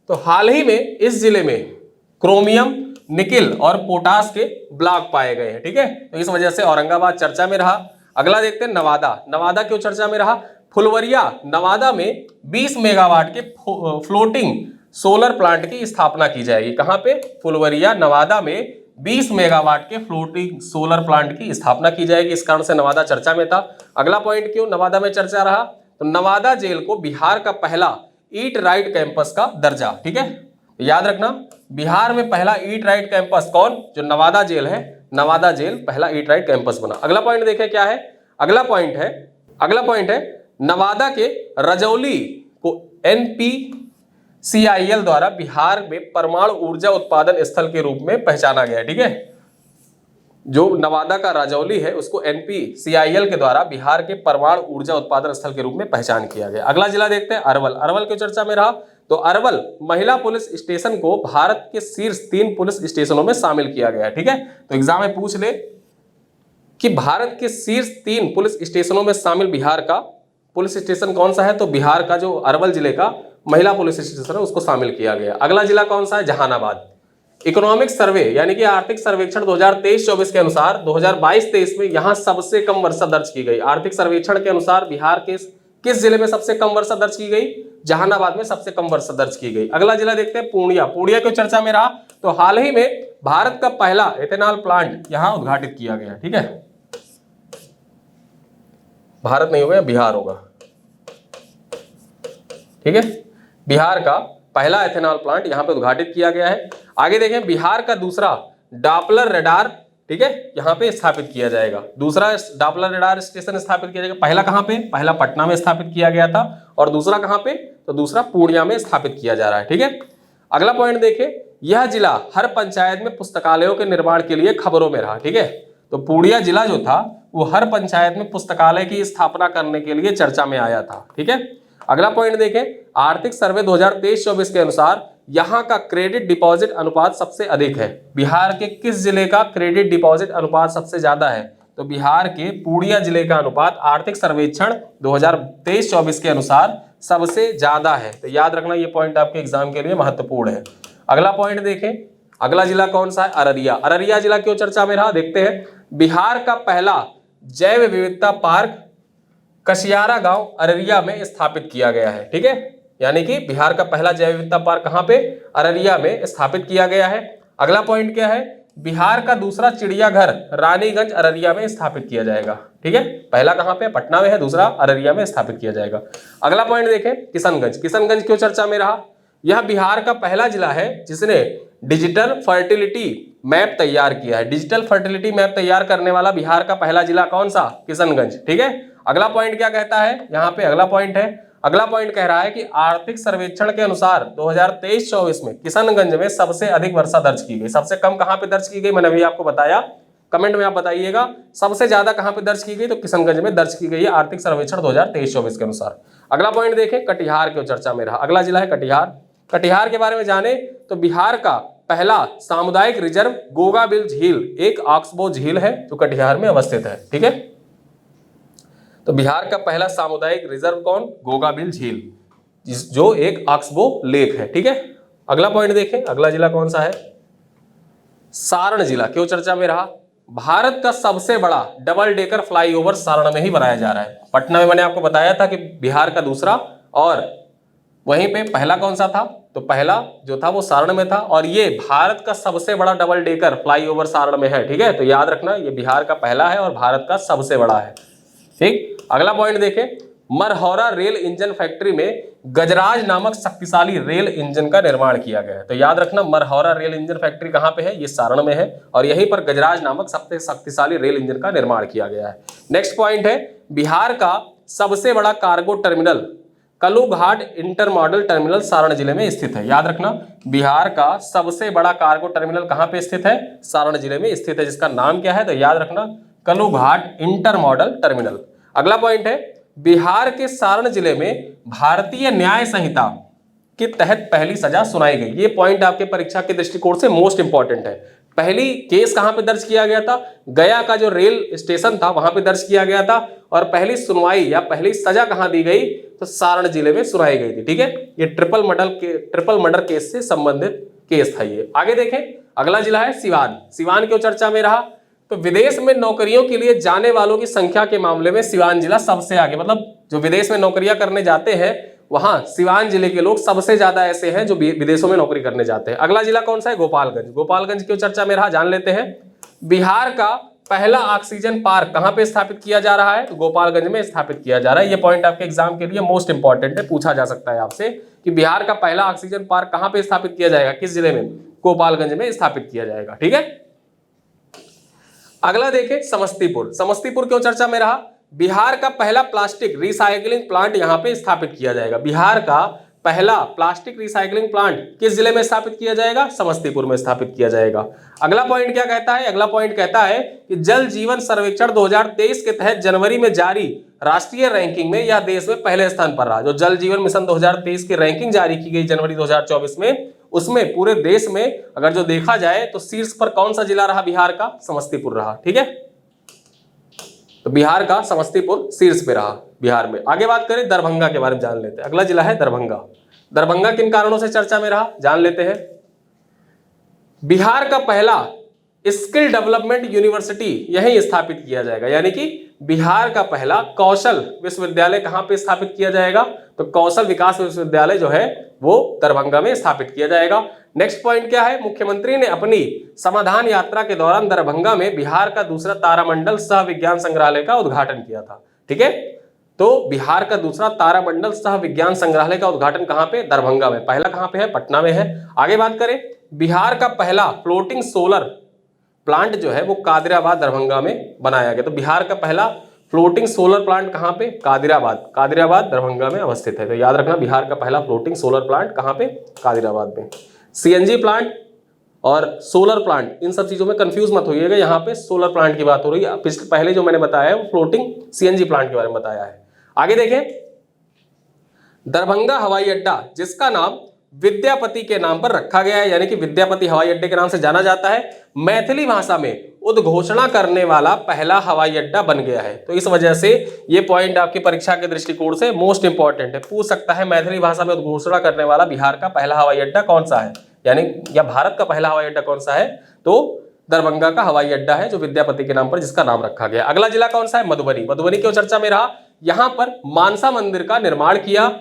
तो हाल ही में इस जिले में क्रोमियम, निकिल और पोटास के ब्लॉक पाए गए हैं, ठीक है। तो इस वजह से औरंगाबाद चर्चा में रहा। अगला देखते हैं, नवादा। नवादा क्यों चर्चा में रहा, फुलवरिया नवादा में 20 मेगावाट के फ्लोटिंग सोलर प्लांट की स्थापना की जाएगी। कहां पे, फुलवरिया नवादा में 20 मेगावाट के फ्लोटिंग सोलर प्लांट की स्थापना की जाएगी। इस कारण से नवादा चर्चा में था। अगला पॉइंट क्यों नवादा में चर्चा रहा, तो नवादा जेल को बिहार का पहला ईट राइट कैंपस का दर्जा, ठीक है, याद रखना बिहार में पहला ईट राइट कैंपस कौन, जो नवादा जेल है, नवादा जेल पहला ईट राइट कैंपस बना। अगला पॉइंट देखें क्या है, अगला पॉइंट है नवादा के रजौली को NPCIL द्वारा बिहार में परमाणु ऊर्जा उत्पादन स्थल के रूप में पहचाना गया है, ठीक है। जो नवादा का राजौली है उसको NPCIL के द्वारा बिहार के परमाणु ऊर्जा उत्पादन स्थल के रूप में पहचान किया गया। अगला जिला देखते हैं अरवल। अरवल की चर्चा में रहा, तो अरवल महिला पुलिस स्टेशन को भारत के शीर्ष 3 पुलिस स्टेशनों में शामिल किया गया है, ठीक है। तो एग्जाम में पूछ ले कि भारत के शीर्ष 3 पुलिस स्टेशनों में शामिल बिहार का पुलिस स्टेशन कौन सा है, तो बिहार का जो अरवल जिले का महिला पुलिस स्टेशन है उसको शामिल किया गया। अगला जिला कौन सा है, जहानाबाद। इकोनॉमिक सर्वे यानी कि आर्थिक सर्वेक्षण 2023-24 के अनुसार 2022-23 में यहां सबसे कम वर्षा दर्ज की गई। आर्थिक सर्वेक्षण के अनुसार बिहार के किस जिले में सबसे कम वर्षा दर्ज की गई, जहानाबाद में सबसे कम वर्षा दर्ज की गई। अगला जिला देखते हैं पूर्णिया। पूर्णिया की चर्चा में रहा, तो हाल ही में भारत का पहला एथेनॉल प्लांट यहां उद्घाटित किया गया, ठीक है। भारत नहीं होगा, बिहार होगा, ठीक है। बिहार का पहला एथेनॉल प्लांट यहां पे उद्घाटित किया गया है। आगे देखें बिहार का दूसरा डॉपलर रडार, ठीक है, यहां पे स्थापित किया जाएगा। दूसरा डॉपलर रडार स्टेशन स्थापित किया जाएगा। पहला कहां पे, पहला पटना में स्थापित किया गया था, और दूसरा कहां पे, तो दूसरा पूर्णिया में स्थापित किया जा रहा है, ठीक है। अगला पॉइंट देखें, यह जिला हर पंचायत में पुस्तकालयों के निर्माण के लिए खबरों में रहा, ठीक है। तो पूर्णिया जिला जो था वो हर पंचायत में पुस्तकालय की स्थापना करने के लिए चर्चा में आया था, ठीक है। अगला पॉइंट देखें, आर्थिक सर्वे 2023-24 के अनुसार यहां का क्रेडिट डिपॉजिट अनुपात सबसे अधिक है। बिहार के किस जिले का क्रेडिट डिपॉजिट अनुपात सबसे ज्यादा है, तो बिहार के पूर्णिया जिले का अनुपात आर्थिक सर्वेक्षण 2023-24 के अनुसार सबसे ज्यादा है। तो याद रखना ये पॉइंट आपके एग्जाम के लिए महत्वपूर्ण है। अगला पॉइंट देखें, अगला जिला कौन सा है, अररिया। अररिया जिला क्यों चर्चा में रहा, देखते हैं। बिहार का पहला जैव विविधता पार्क कसियारा गांव अररिया में स्थापित किया गया है, ठीक है। यानी कि बिहार का पहला जैव विविधता पार्क कहां पे, अररिया में स्थापित किया गया है। अगला पॉइंट क्या है, बिहार का दूसरा चिड़ियाघर रानीगंज अररिया में स्थापित किया जाएगा, ठीक है। पहला कहां पे, पटना में है, दूसरा अररिया में स्थापित किया जाएगा। अगला पॉइंट देखें, किशनगंज। किशनगंज क्यों चर्चा में रहा, यह बिहार का पहला जिला है जिसने डिजिटल फर्टिलिटी मैप तैयार किया है। डिजिटल फर्टिलिटी मैप तैयार करने वाला बिहार का पहला जिला कौन सा, किशनगंज, ठीक है। अगला पॉइंट क्या कहता है, यहाँ पे अगला पॉइंट है, अगला पॉइंट कह रहा है कि आर्थिक सर्वेक्षण के अनुसार 2023-24 में किशनगंज में सबसे अधिक वर्षा दर्ज की गई। सबसे कम कहां पे दर्ज की गई, मैंने अभी आपको बताया, कमेंट में आप बताइएगा। सबसे ज्यादा कहां पे दर्ज की गई, तो किशनगंज में दर्ज की गई है आर्थिक सर्वेक्षण 2023-24 के अनुसार। अगला पॉइंट देखें, कटिहार क्यों चर्चा में रहा। अगला जिला है कटिहार। कटिहार के बारे में जाने तो बिहार का पहला सामुदायिक रिजर्व गोगाबिल झील एक ऑक्सबो झील है जो कटिहार में अवस्थित है, ठीक है। तो बिहार का पहला सामुदायिक रिजर्व कौन, गोगाबिल झील, जो एक ऑक्सबो लेक है, ठीक है। अगला पॉइंट देखें, अगला जिला कौन सा है, सारण जिला क्यों चर्चा में रहा। भारत का सबसे बड़ा डबल डेकर फ्लाईओवर सारण में ही बनाया जा रहा है। पटना में मैंने आपको बताया था कि बिहार का दूसरा, और वहीं पे पहला कौन सा था, तो पहला जो था वो सारण में था, और ये भारत का सबसे बड़ा डबल डेकर फ्लाईओवर सारण में है, ठीक है। तो याद रखना ये बिहार का पहला है और भारत का सबसे बड़ा है, ठीक। अगला पॉइंट देखें, मरहौरा रेल इंजन फैक्ट्री में गजराज नामक शक्तिशाली रेल इंजन का निर्माण किया गया है। तो याद रखना मरहौरा रेल इंजन फैक्ट्री कहां पे है, ये सारण में है, और यहीं पर गजराज नामक सबसे शक्तिशाली रेल इंजन का निर्माण किया गया है। नेक्स्ट पॉइंट है, बिहार का सबसे बड़ा cargo terminal Kalughat inter modal terminal Saran जिले में स्थित है। याद रखना बिहार का सबसे बड़ा कार्गो टर्मिनल कहां पे स्थित है, सारण जिले में स्थित है, जिसका नाम क्या है, तो याद रखना कलुघाट इंटर मॉडल टर्मिनल। अगला पॉइंट है, बिहार के सारण जिले में भारतीय न्याय संहिता के तहत पहली सजा सुनाई गई। ये पॉइंट आपके परीक्षा के दृष्टिकोण से मोस्ट इंपॉर्टेंट है। पहली केस कहां पे दर्ज किया गया था, गया का जो रेल स्टेशन था वहां पे दर्ज किया गया था, और पहली सुनवाई या पहली सजा कहां दी गई, तो सारण जिले में सुनाई गई थी, ठीक है। ये ट्रिपल मर्डर केस से संबंधित केस था ये। आगे देखें, अगला जिला है सिवान। सिवान क्यों चर्चा में रहा, तो विदेश में नौकरियों के लिए जाने वालों की संख्या के मामले में सिवान जिला सबसे आगे, मतलब जो विदेश में नौकरियां करने जाते हैं वहां सिवान जिले के लोग सबसे ज्यादा ऐसे हैं जो विदेशों में नौकरी करने जाते हैं। अगला जिला कौन सा है? गोपालगंज। गोपालगंज क्यों चर्चा में रहा, जान लेते हैं। बिहार का पहला ऑक्सीजन पार्क कहां पे स्थापित किया जा रहा है? तो गोपालगंज में स्थापित किया जा रहा है। ये पॉइंट आपके एग्जाम के लिए मोस्ट इंपॉर्टेंट है, पूछा जा सकता है आपसे कि बिहार का पहला ऑक्सीजन पार्क कहां पे स्थापित किया जाएगा, किस जिले में? गोपालगंज में स्थापित किया जाएगा। ठीक है, अगला देखें समस्तीपुर। समस्तीपुर क्यों चर्चा में रहा? बिहार का पहला प्लास्टिक रिसाइकलिंग प्लांट यहां पे स्थापित किया जाएगा। बिहार का पहला प्लास्टिक रिसाइकलिंग प्लांट किस जिले में स्थापित किया जाएगा? समस्तीपुर में स्थापित किया जाएगा। अगला पॉइंट क्या कहता है? अगला पॉइंट कहता है कि जल जीवन सर्वेक्षण 2023 के तहत जनवरी में जारी राष्ट्रीय रैंकिंग में यह देश में पहले स्थान पर रहा। जो जल जीवन मिशन 2023 की रैंकिंग जारी की गई जनवरी 2024 में, उसमें पूरे देश में अगर जो देखा जाए तो शीर्ष पर कौन सा जिला रहा? बिहार का समस्तीपुर रहा। ठीक है, तो बिहार का समस्तीपुर शीर्ष पे रहा बिहार में। आगे बात करें दरभंगा के बारे में, जान लेते हैं। अगला जिला है दरभंगा। दरभंगा किन कारणों से चर्चा में रहा, जान लेते हैं। बिहार का पहला स्किल डेवलपमेंट यूनिवर्सिटी यहीं स्थापित किया जाएगा, यानी कि बिहार का पहला कौशल विश्वविद्यालय कहां पे स्थापित किया जाएगा? तो कौशल विकास विश्वविद्यालय जो है वो दरभंगा में स्थापित किया जाएगा। नेक्स्ट पॉइंट क्या है? मुख्यमंत्री ने अपनी समाधान यात्रा के दौरान दरभंगा में बिहार का दूसरा तारामंडल सह विज्ञान संग्रहालय का उद्घाटन किया था। ठीक है, तो बिहार का दूसरा तारामंडल सह विज्ञान संग्रहालय का उद्घाटन कहां पे? दरभंगा में। पहला कहां पे है? पटना में है। आगे बात करें, बिहार का पहला फ्लोटिंग सोलर प्लांट जो है वो कादिराबाद दरभंगा में बनाया गया। तो बिहार का पहला फ्लोटिंग सोलर प्लांट कहां पे? कादिराबाद। कादिराबाद दरभंगा में अवस्थित है। तो याद रखना, बिहार का पहला फ्लोटिंग सोलर प्लांट कहां पे? कादिराबाद में। सीएनजी प्लांट और सोलर प्लांट, इन सब चीजों में कंफ्यूज मत होइएगा। यहाँ पे सोलर प्लांट की बात हो रही है, पहले जो मैंने बताया है वो फ्लोटिंग सीएनजी प्लांट के बारे में बताया है। आगे देखें, दरभंगा हवाई अड्डा जिसका नाम विद्यापति के नाम पर रखा गया है, यानी कि विद्यापति हवाई अड्डे के नाम से जाना जाता है, मैथिली भाषा में उद्घोषणा करने वाला पहला हवाई अड्डा बन गया है। तो इस वजह से ये पॉइंट आपकी परीक्षा के दृष्टिकोण से मोस्ट इंपॉर्टेंट है। पूछ सकता है मैथिली भाषा में उद्घोषणा करने वाला बिहार का पहला हवाई अड्डा कौन सा है, यानी या भारत का पहला हवाई अड्डा कौन सा है? तो दरभंगा का हवाई अड्डा है जो विद्यापति के नाम पर जिसका नाम रखा गया। अगला जिला कौन सा है? मधुबनी। मधुबनी क्यों चर्चा में रहा? यहां पर मानसा मंदिर का निर्माण किया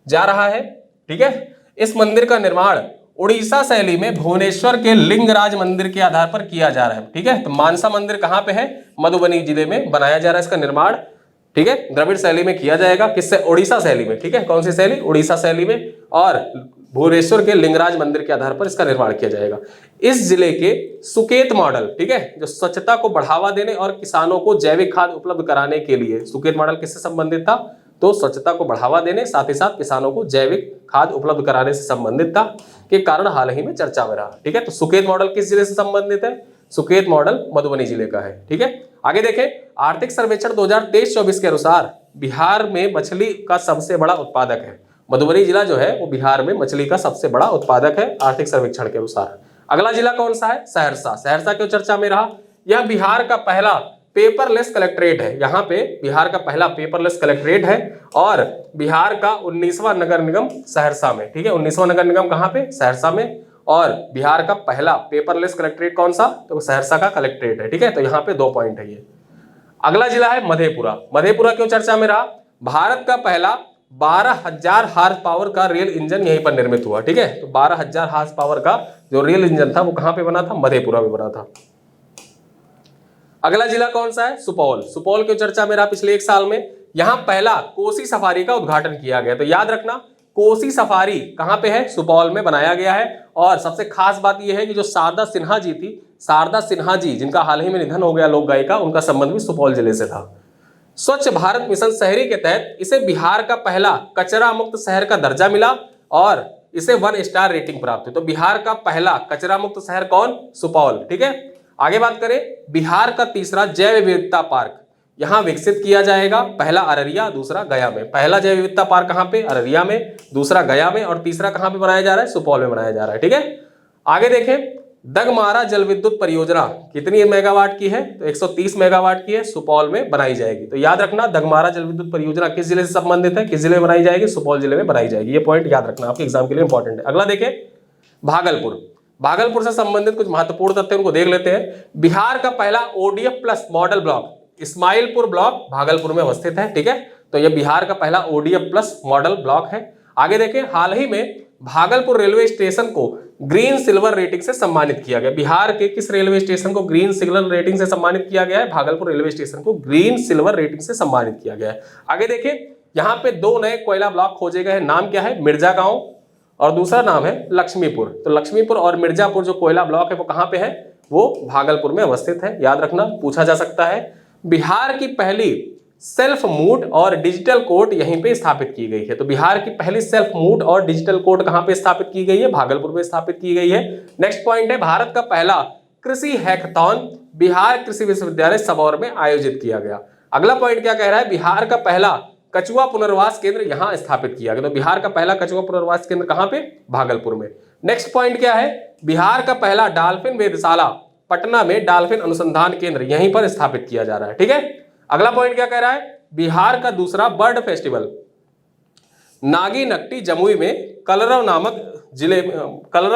जा रहा है। ठीक है, इस मंदिर का निर्माण उड़ीसा शैली में भुवनेश्वर के लिंगराज मंदिर के आधार पर किया जा रहा है। ठीक है, तो मानसा मंदिर कहां पे है? मधुबनी जिले में बनाया जा रहा है इसका निर्माण। ठीक है, द्रविड़ शैली में किया जाएगा, किससे? उड़ीसा शैली में। ठीक है, कौन सी शैली? उड़ीसा शैली में, और भुवनेश्वर के लिंगराज मंदिर के आधार पर इसका निर्माण किया जाएगा। इस जिले के सुकेत मॉडल, ठीक है, जो स्वच्छता को बढ़ावा देने और किसानों को जैविक खाद उपलब्ध कराने के लिए, सुकेत मॉडल किससे संबंधित था? तो स्वच्छता को बढ़ावा देने, साथ ही साथ किसानों को जैविक खाद उपलब्ध कराने से संबंधित था, के कारण हाल ही में चर्चा में रहा। ठीक है, तो सुकेत मॉडल किस जिले से संबंधित है? सुकेत मॉडल मधुबनी जिले का है। ठीक है, आगे देखें, आर्थिक सर्वेक्षण 2023-24 के अनुसार बिहार में मछली का सबसे बड़ा उत्पादक है। मधुबनी जिला जो है वो बिहार में मछली का सबसे बड़ा उत्पादक है आर्थिक सर्वेक्षण के अनुसार। अगला जिला कौन सा है? सहरसा। सहरसा क्यों चर्चा में रहा? यह बिहार का पहला पेपरलेस कलेक्ट्रेट है। यहाँ पे बिहार का पहला पेपरलेस कलेक्ट्रेट है और बिहार का 19वां नगर निगम सहरसा में। ठीक है, 19वां नगर निगम कहाँ पे? सहरसा में। और बिहार का पहला पेपरलेस कलेक्ट्रेट कौन सा? तो सहरसा का कलेक्ट्रेट है। ठीक है, तो यहाँ पे 2 पॉइंट है ये। अगला जिला है मधेपुरा। मधेपुरा क्यों चर्चा में रहा? भारत का पहला 12,000 हार्स पावर का रेल इंजन यहीं पर निर्मित हुआ। ठीक है, तो 12,000 हार्स पावर का जो रेल इंजन था वो कहाँ पे बना था? मधेपुरा में बना था। अगला जिला कौन सा है? सुपौल। सुपौल क्यों चर्चा में रहा पिछले 1 साल में? यहां पहला कोसी सफारी का उद्घाटन किया गया। तो याद रखना, कोसी सफारी कहां पे है? सुपौल में बनाया गया है। और सबसे खास बात यह है कि जो शारदा सिन्हा जी थी, शारदा सिन्हा जी जिनका हाल ही में निधन हो गया लोक गायिका, उनका संबंध भी सुपौल जिले से था। स्वच्छ भारत मिशन शहरी के तहत इसे बिहार का पहला कचरा मुक्त शहर का दर्जा मिला और इसे 1 स्टार रेटिंग प्राप्त हुई। तो बिहार का पहला कचरा मुक्त शहर कौन? सुपौल। ठीक है, आगे बात करें, बिहार का तीसरा जैव विविधता पार्क यहां विकसित किया जाएगा। पहला अररिया, दूसरा गया में। पहला जैव विविधता पार्क कहां पे? अररिया में, दूसरा गया में, और तीसरा कहां पे बनाया जा रहा है? सुपौल में बनाया जा रहा है। ठीक है, आगे देखें, दगमारा जल विद्युत परियोजना कितनी मेगावाट की है? तो 130 मेगावाट की है, सुपौल में बनाई जाएगी। तो याद रखना, दगमारा जल विद्युत परियोजना किस जिले से संबंधित है? किस जिले में बनाई जाएगी? सुपौल जिले में बनाई जाएगी। ये पॉइंट याद रखना, आपके एग्जाम के लिए इंपॉर्टेंट है। अगला देखें, भागलपुर। भागलपुर से संबंधित कुछ महत्वपूर्ण तथ्य उनको देख लेते हैं। बिहार का पहला ODF plus model block Ismailpur block Bhagalpur में अवस्थित है। ठीक है, तो यह बिहार का पहला ODF प्लस मॉडल ब्लॉक है। आगे देखें, हाल ही में भागलपुर रेलवे स्टेशन को ग्रीन सिल्वर रेटिंग से सम्मानित किया गया। बिहार के किस रेलवे स्टेशन को ग्रीन सिल्वर रेटिंग से सम्मानित किया गया है? भागलपुर रेलवे स्टेशन को ग्रीन सिल्वर रेटिंग से सम्मानित किया गया है। आगे देखिए, यहाँ पे 2 नए कोयला ब्लॉक खोजे गए हैं। नाम क्या है? मिर्जा गांव और दूसरा नाम है लक्ष्मीपुर। तो लक्ष्मीपुर और मिर्जापुर जो कोयला ब्लॉक है वो कहाँ पे है? वो भागलपुर में अवस्थित है। याद रखना, पूछा जा सकता है। बिहार की पहली सेल्फ मूड और डिजिटल कोर्ट यहीं पे स्थापित की गई है। तो बिहार की पहली सेल्फ मूड और डिजिटल कोर्ट कहां पे स्थापित की गई है? भागलपुर में स्थापित की गई है। नेक्स्ट पॉइंट है, भारत का पहला कृषि हैकाथॉन बिहार कृषि विश्वविद्यालय सबौर में आयोजित किया गया। अगला पॉइंट क्या कह रहा है? बिहार का पहला कछुआ पुनर्वास केंद्र यहां स्थापित किया गया। तो बिहार का पहला कछुआ पुनर्वास केंद्र कहां पे? भागलपुर में। नेक्स्ट पॉइंट क्या है? बिहार का पहला डॉल्फिन वेधशाला पटना में डॉल्फिन अनुसंधान केंद्र यहीं पर स्थापित किया जा रहा है। ठीक है। अगला पॉइंट क्या कह रहा है? बिहार का दूसरा बर्ड फेस्टिवल नागी नकटी जमुई में कलरव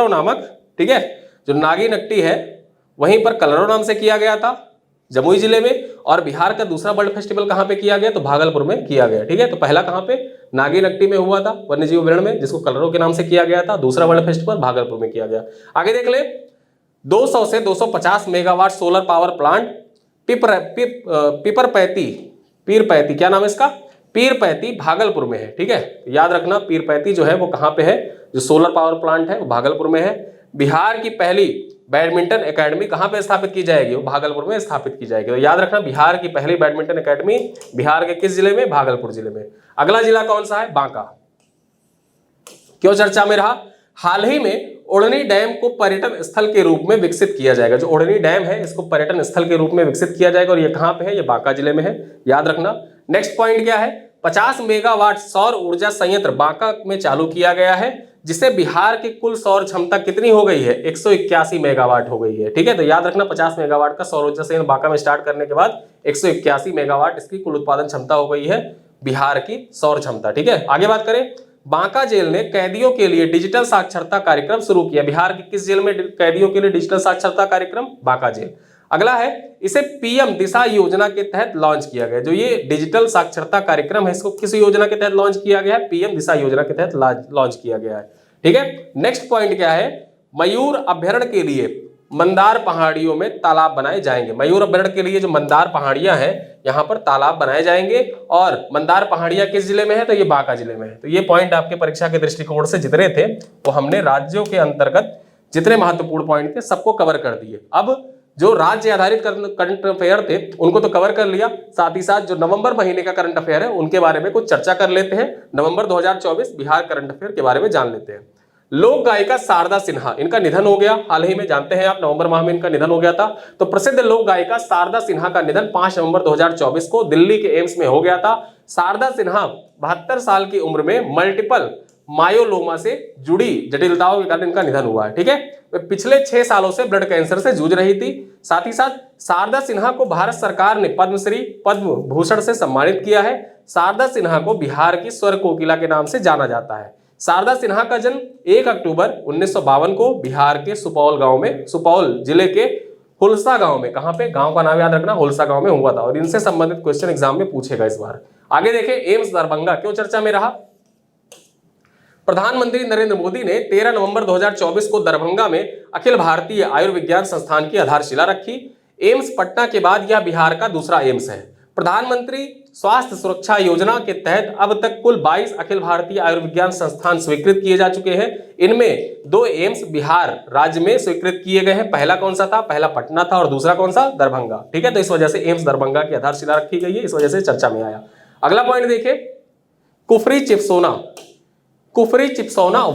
नामक ठीक है, जो नागी नकटी है वहीं पर कलरव नाम से किया गया था जमुई जिले में। और बिहार का दूसरा बर्ड फेस्टिवल कहां पे किया गया? तो भागलपुर में किया गया। ठीक है। तो पहला कहां पे? नागी नकटी में हुआ था, वन्यजीव अभ्यारण्य में, जिसको कलरव के नाम से किया गया था। दूसरा बर्ड फेस्टिवल भागलपुर में किया गया। आगे देख ले, 200 से 250 megawatt solar power plant Pirpainti, क्या नाम है इसका? पीरपैती भागलपुर में है। ठीक है, याद रखना, पीरपैती जो है वो कहां पे है? जो सोलर पावर प्लांट है वो भागलपुर में है। बिहार की पहली बैडमिंटन एकेडमी कहां पे स्थापित की जाएगी? वो भागलपुर में स्थापित की जाएगी। तो याद रखना, बिहार की पहली बैडमिंटन एकेडमी बिहार के किस जिले में? भागलपुर जिले में। अगला जिला कौन सा है? बांका। क्यों चर्चा में रहा? हाल ही में ओढ़नी डैम को पर्यटन स्थल के रूप में विकसित किया जाएगा। जो ओढ़नी डैम है इसको पर्यटन स्थल के रूप में विकसित किया जाएगा। और ये कहां पे है? ये बांका जिले में है। याद रखना। नेक्स्ट पॉइंट क्या है? 50 मेगावाट सौर ऊर्जा संयंत्र बांका में चालू किया गया है, जिससे बिहार की कुल सौर क्षमता कितनी हो गई है? 181 मेगावाट हो गई है। ठीक है। तो याद रखना, 50 मेगावाट का सौर ऊर्जा संयंत्र बांका में स्टार्ट करने के बाद 181 मेगावाट इसकी कुल उत्पादन क्षमता हो गई है बिहार की सौर क्षमता। ठीक है। आगे बात करें, बांका जेल ने कैदियों के लिए डिजिटल साक्षरता कार्यक्रम शुरू किया। बिहार के किस जेल में कैदियों के लिए डिजिटल साक्षरता कार्यक्रम? बांका जेल। अगला है, इसे पीएम दिशा योजना के तहत लॉन्च किया गया। जो ये डिजिटल साक्षरता कार्यक्रम है इसको किस योजना के तहत लॉन्च किया गया है? पीएम दिशा योजना के तहत लॉन्च किया गया है। ठीक है। नेक्स्ट पॉइंट क्या है? मयूर अभ्यारण्य के लिए मंदार पहाड़ियों में तालाब बनाए जाएंगे। मयूर अभ्यारण्य के लिए जो मंदार पहाड़ियां हैं यहाँ पर तालाब बनाए जाएंगे। और मंदार पहाड़ियां किस जिले में है? तो ये बांका जिले में है। तो ये पॉइंट आपके परीक्षा के दृष्टिकोण से जितने थे वो हमने राज्यों के अंतर्गत जितने महत्वपूर्ण पॉइंट थे सबको कवर कर दिए। अब जो राज्य आधारित करंट अफेयर थे उनको तो कवर कर लिया, साथ ही साथ जो नवंबर महीने का करंट अफेयर है उनके बारे में कुछ चर्चा कर लेते हैं। नवंबर 2024 बिहार करंट अफेयर के बारे में जान लेते हैं। लोक गायिका शारदा सिन्हा, इनका निधन हो गया हाल ही में, जानते हैं आप, नवंबर माह में इनका निधन हो गया था। तो प्रसिद्ध लोक गायिका शारदा सिन्हा का निधन 5 नवंबर 2024 को दिल्ली के एम्स में हो गया था। शारदा सिन्हा 72 साल की उम्र में मल्टीपल मायोलोमा से जुड़ी जटिलताओं के कारण इनका निधन हुआ है। ठीक है। पिछले 6 सालों से ब्लड कैंसर से जूझ रही थी। साथ ही साथ शारदा सिन्हा को भारत सरकार ने पद्मश्री, पद्म भूषण से सम्मानित किया है। शारदा सिन्हा को बिहार की स्वर कोकिला के नाम से जाना जाता है। शारदा सिन्हा का जन्म 1 अक्टूबर 1952 को बिहार के सुपौल जिले के हुलसा गांव में, कहां पे? गांव का नाम याद रखना, हुलसा गांव में हुआ था। और इनसे संबंधित क्वेश्चन एग्जाम में पूछेगा इस बार। आगे देखें, एम्स दरभंगा क्यों चर्चा में रहा? प्रधानमंत्री नरेंद्र मोदी ने 13 नवंबर 2024 को दरभंगा में अखिल भारतीय आयुर्विज्ञान संस्थान की आधारशिला रखी। एम्स पटना के बाद यह बिहार का दूसरा एम्स है। प्रधानमंत्री स्वास्थ्य सुरक्षा योजना के तहत अब तक कुल 22 अखिल भारतीय आयुर्विज्ञान संस्थान स्वीकृत किए जा चुके हैं। इनमें 2 एम्स बिहार राज्य में स्वीकृत किए गए हैं। पहला कौन सा था? पहला पटना था और दूसरा कौन सा? दरभंगा। ठीक है। तो इस वजह से एम्स दरभंगा की आधारशिला रखी गई है, इस वजह से चर्चा में आया। अगला पॉइंट देखिए, कुफरी चिप्सोना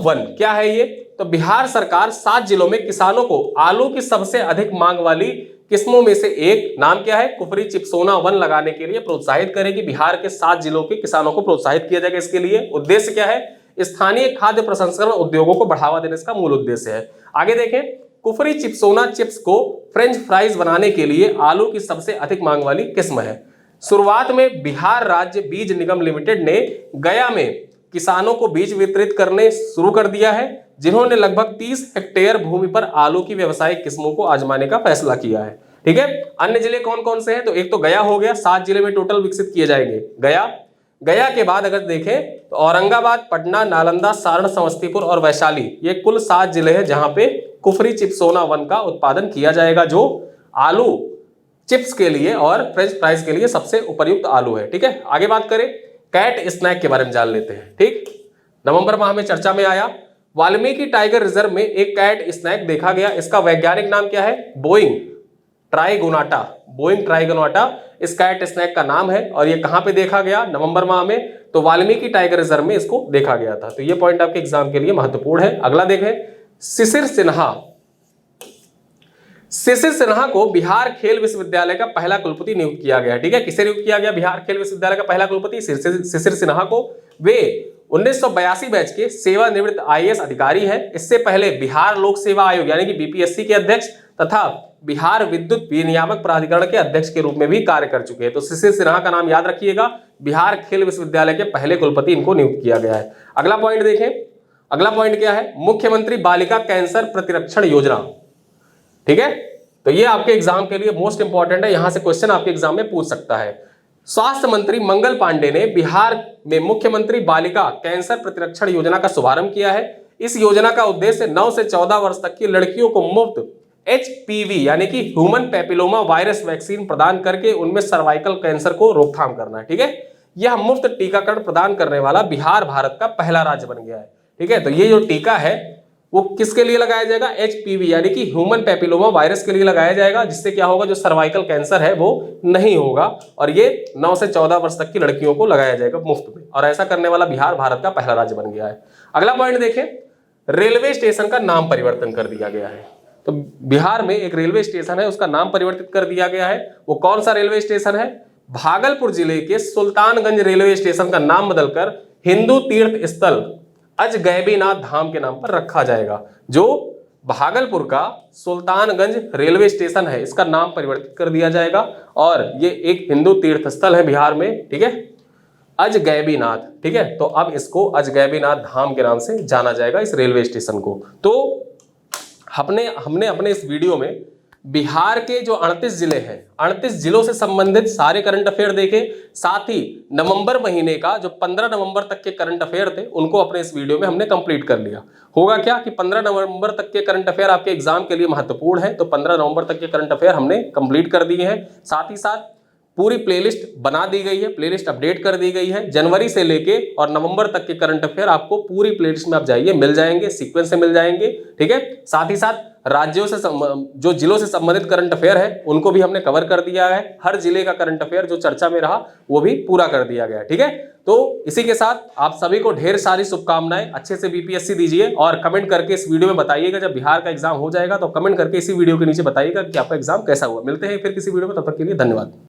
1 क्या है ये? तो बिहार सरकार 7 जिलों में किसानों को आलू की सबसे अधिक मांग वाली किस्मों में से एक, नाम क्या है? कुफरी चिप्सोना 1 लगाने के लिए प्रोत्साहित करेगी। बिहार के 7 जिलों के किसानों को प्रोत्साहित किया जाएगा इसके लिए। उद्देश्य क्या है? स्थानीय खाद्य प्रसंस्करण उद्योगों को बढ़ावा देने इसका मूल उद्देश्य है। आगे देखें, कुफरी चिप्सोना चिप्स को फ्रेंच फ्राइज बनाने के लिए आलू की सबसे अधिक मांग वाली किस्म है। शुरुआत में बिहार राज्य बीज निगम लिमिटेड ने गया में किसानों को बीज वितरित करने शुरू कर दिया है, जिन्होंने लगभग 30 हेक्टेयर भूमि पर आलू की व्यवसायिक किस्मों को आजमाने का फैसला किया है। ठीक है। अन्य जिले कौन कौन से हैं? तो एक तो गया हो गया, 7 जिले में टोटल विकसित किए जाएंगे। गया, गया के बाद अगर देखें तो औरंगाबाद, पटना, नालंदा, सारण, समस्तीपुर और वैशाली, ये कुल 7 जिले हैं जहां पे कुफरी चिप्सोना 1 का उत्पादन किया जाएगा, जो आलू चिप्स के लिए और फ्रेंच फ्राइज के लिए सबसे उपयुक्त आलू है। ठीक है, आगे बात करें कैट स्नैक के बारे में जान लेते हैं। ठीक, नवंबर माह में चर्चा में आया, वाल्मीकि टाइगर रिजर्व में एक कैट स्नैक देखा गया। इसका वैज्ञानिक नाम क्या है? बोइंग ट्राइगोनाटा। बोइंग ट्राइगोनाटा इस कैट स्नैक का नाम है और ये कहां पे देखा गया? नवंबर माह में। तो वाल्मीकि टाइगर रिजर्व में इसको देखा गया था। तो ये पॉइंट आपके एग्जाम के लिए महत्वपूर्ण है। अगला देखें, शिशिर सिन्हा। शिशिर सिन्हा को बिहार खेल विश्वविद्यालय का पहला कुलपति नियुक्त किया गया। ठीक है, किसे नियुक्त किया गया बिहार खेल विश्वविद्यालय का पहला कुलपति? शिशिर सिन्हा को। वे 1982 बैच के सेवानिवृत्त आईएएस अधिकारी हैं। इससे पहले बिहार लोक सेवा आयोग यानी कि बीपीएससी के अध्यक्ष तथा बिहार विद्युत विनियामक प्राधिकरण के अध्यक्ष के रूप में भी कार्य कर चुके हैं। तो शिशिर सिन्हा का नाम याद रखिएगा, बिहार खेल विश्वविद्यालय के पहले कुलपति इनको नियुक्त किया गया है। अगला पॉइंट देखें, अगला पॉइंट क्या है? मुख्यमंत्री बालिका कैंसर प्रतिरक्षण योजना। ठीक है, तो ये आपके एग्जाम के लिए मोस्ट इंपॉर्टेंट है, यहां से क्वेश्चन आपके एग्जाम में पूछ सकता है। स्वास्थ्य मंत्री मंगल पांडे ने बिहार में मुख्यमंत्री बालिका कैंसर प्रतिरक्षण योजना का शुभारंभ किया है। इस योजना का उद्देश्य 9 से 14 वर्ष तक की लड़कियों को मुफ्त एचपीवी यानी कि ह्यूमन पैपिलोमा वायरस वैक्सीन प्रदान करके उनमें सर्वाइकल कैंसर को रोकथाम करना है। ठीक है, यह मुफ्त टीकाकरण प्रदान करने वाला बिहार भारत का पहला राज्य बन गया है। ठीक है, तो ये जो टीका है वो किसके लिए लगाया जाएगा? एचपीवी यानी कि ह्यूमन पैपिलोमा वायरस के लिए लगाया जाएगा, जिससे क्या होगा, जो सर्वाइकल कैंसर है वो नहीं होगा। और ये 9 से 14 वर्ष तक की लड़कियों को लगाया जाएगा मुफ्त में, और ऐसा करने वाला बिहार भारत का पहला राज्य बन गया है। अगला पॉइंट देखें, रेलवे स्टेशन का नाम परिवर्तन कर दिया गया है। तो बिहार में एक रेलवे स्टेशन है, उसका नाम परिवर्तित कर दिया गया है। वो कौन सा रेलवे स्टेशन है? भागलपुर जिले के सुल्तानगंज रेलवे स्टेशन का नाम बदलकर हिंदू तीर्थ स्थल अजगैबीनाथ धाम के नाम पर रखा जाएगा। जो भागलपुर का सुल्तानगंज रेलवे स्टेशन है, इसका नाम परिवर्तित कर दिया जाएगा और ये एक हिंदू तीर्थ स्थल है बिहार में। ठीक है, अजगैबीनाथ। ठीक है, तो अब इसको अजगैबीनाथ धाम के नाम से जाना जाएगा इस रेलवे स्टेशन को। तो हमने अपने इस वीडियो में बिहार के जो 38 जिले हैं, 38 जिलों से संबंधित सारे करंट अफेयर देखे, साथ ही नवंबर महीने का जो 15 नवंबर तक के करंट अफेयर थे उनको अपने इस वीडियो में हमने कंप्लीट कर लिया। होगा क्या कि 15 नवंबर तक के करंट अफेयर आपके एग्जाम के लिए महत्वपूर्ण है, तो 15 नवंबर तक के करंट अफेयर हमने कंप्लीट कर दिए हैं। साथ ही साथ पूरी प्लेलिस्ट बना दी गई है, प्लेलिस्ट अपडेट कर दी गई है। जनवरी से लेके और नवंबर तक के करंट अफेयर आपको पूरी प्लेलिस्ट में आप जाइए, मिल जाएंगे, सीक्वेंस से मिल जाएंगे। ठीक है, साथ ही साथ राज्यों से जो जिलों से संबंधित करंट अफेयर है उनको भी हमने कवर कर दिया है। हर जिले का करंट अफेयर जो चर्चा में रहा वो भी पूरा कर दिया गया। ठीक है, तो इसी के साथ आप सभी को ढेर सारी शुभकामनाएं। अच्छे से बीपीएससी दीजिए और कमेंट करके इस वीडियो में बताइएगा, जब बिहार का एग्जाम हो जाएगा तो कमेंट करके इसी वीडियो के नीचे बताइएगा कि आपका एग्जाम कैसा हुआ। मिलते हैं फिर किसी वीडियो में, तब तक के लिए धन्यवाद।